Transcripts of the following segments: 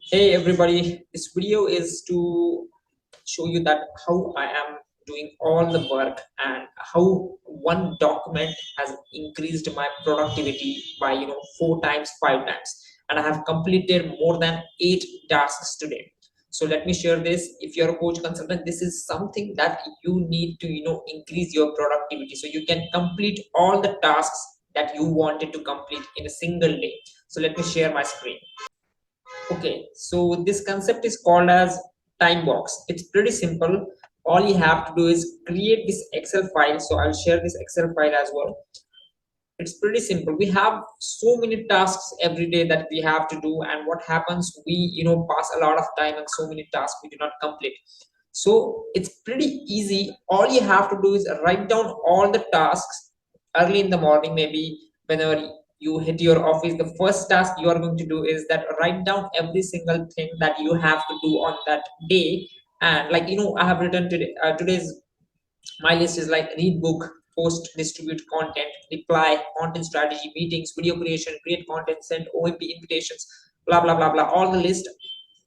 Hey everybody, this video is to show you that how I am doing all the work and how one document has increased my productivity by 4 times, 5 times, and I have completed more than 8 tasks today. So let me share this. If you're a coach consultant, this is something that you need to increase your productivity so you can complete all the tasks that you wanted to complete in a single day. So let me share my screen. Okay, so this concept is called as time box. It's pretty simple. All you have to do is create this Excel file. So I'll share this Excel file as well. It's pretty simple. We have so many tasks every day that we have to do, and what happens, we pass a lot of time and so many tasks we do not complete. So it's pretty easy. All you have to do is write down all the tasks early in the morning. Maybe whenever you hit your office, the first task you are going to do is that write down every single thing that you have to do on that day. And like I have written today, today's my list is like read book, post, distribute content, reply, content strategy, meetings, video creation, create content, send OMP invitations, blah blah blah blah, all the list.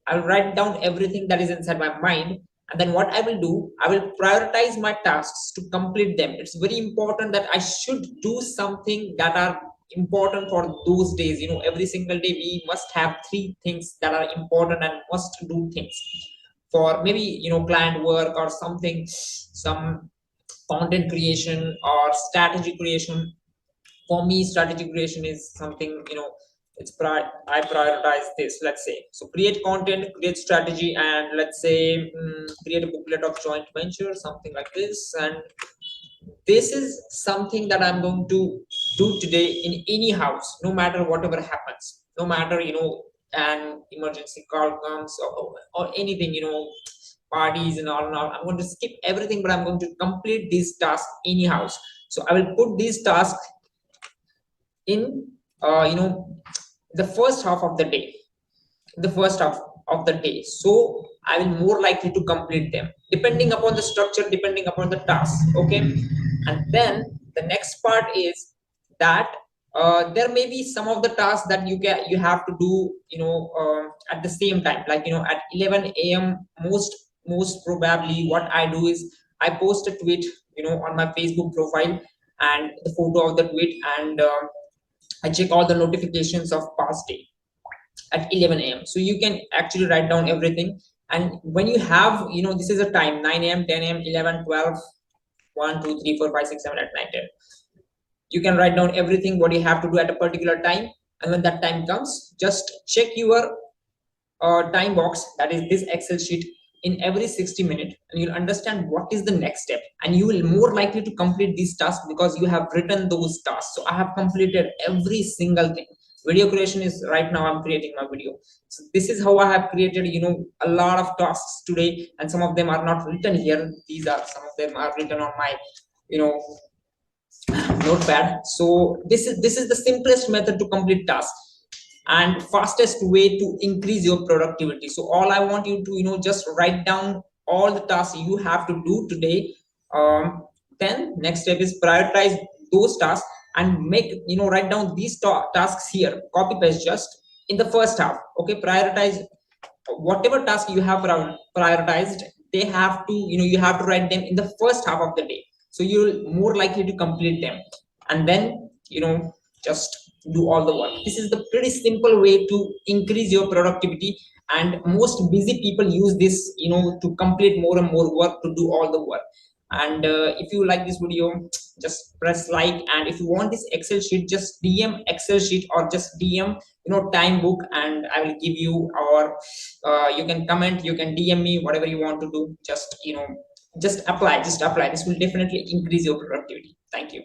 I'll write down everything that is inside my mind, and then what I will do, I will prioritize my tasks to complete them. It's very important that I should do something that are important for those days. Every single day we must have three things that are important and must do things. For maybe client work or something, some content creation or strategy creation. For me, strategy creation is something, I prioritize this. Let's say, so create content, create strategy, and let's say create a booklet of joint venture, something like this. And this is something that I'm going to do today in any house, no matter whatever happens, no matter an emergency call comes, or anything, parties and all. I'm going to skip everything, but I'm going to complete these tasks anyhow. So I will put these tasks in the first half of the day, so I will more likely to complete them depending upon the structure, depending upon the task. Okay, and then the next part is that there may be some of the tasks that you have to do at the same time, like at 11 a.m. most probably what I do is I post a tweet on my Facebook profile and the photo of the tweet, and I check all the notifications of past day at 11 a.m. So you can actually write down everything. And when you have, this is a time 9 a.m., 10 a.m., 11, 12, 1, 2, 3, 4, 5, 6, 7, 8, 9, 10. You can write down everything what you have to do at a particular time. And when that time comes, just check your time box, that is this Excel sheet, in every 60 minutes, and you'll understand what is the next step, and you will more likely to complete these tasks because you have written those tasks. So I have completed every single thing. Video creation is right now I'm creating my video. So this is how I have created a lot of tasks today, and some of them are not written here. These are some of them are written on my you know notepad. So this is the simplest method to complete tasks and fastest way to increase your productivity. So all I want you to just write down all the tasks you have to do today. Then next step is prioritize those tasks and make write down these tasks here, copy paste just in the first half. Okay, prioritize whatever task you have prioritized. They have to you have to write them in the first half of the day, so you're more likely to complete them. And then just do all the work. This is the pretty simple way to increase your productivity, and most busy people use this to complete more and more work, to do all the work. And if you like this video, just press like. And if you want this Excel sheet, just DM Excel sheet or just DM time book, and I will give you. Or you can comment, you can DM me, whatever you want to do. Just just apply, this will definitely increase your productivity. Thank you.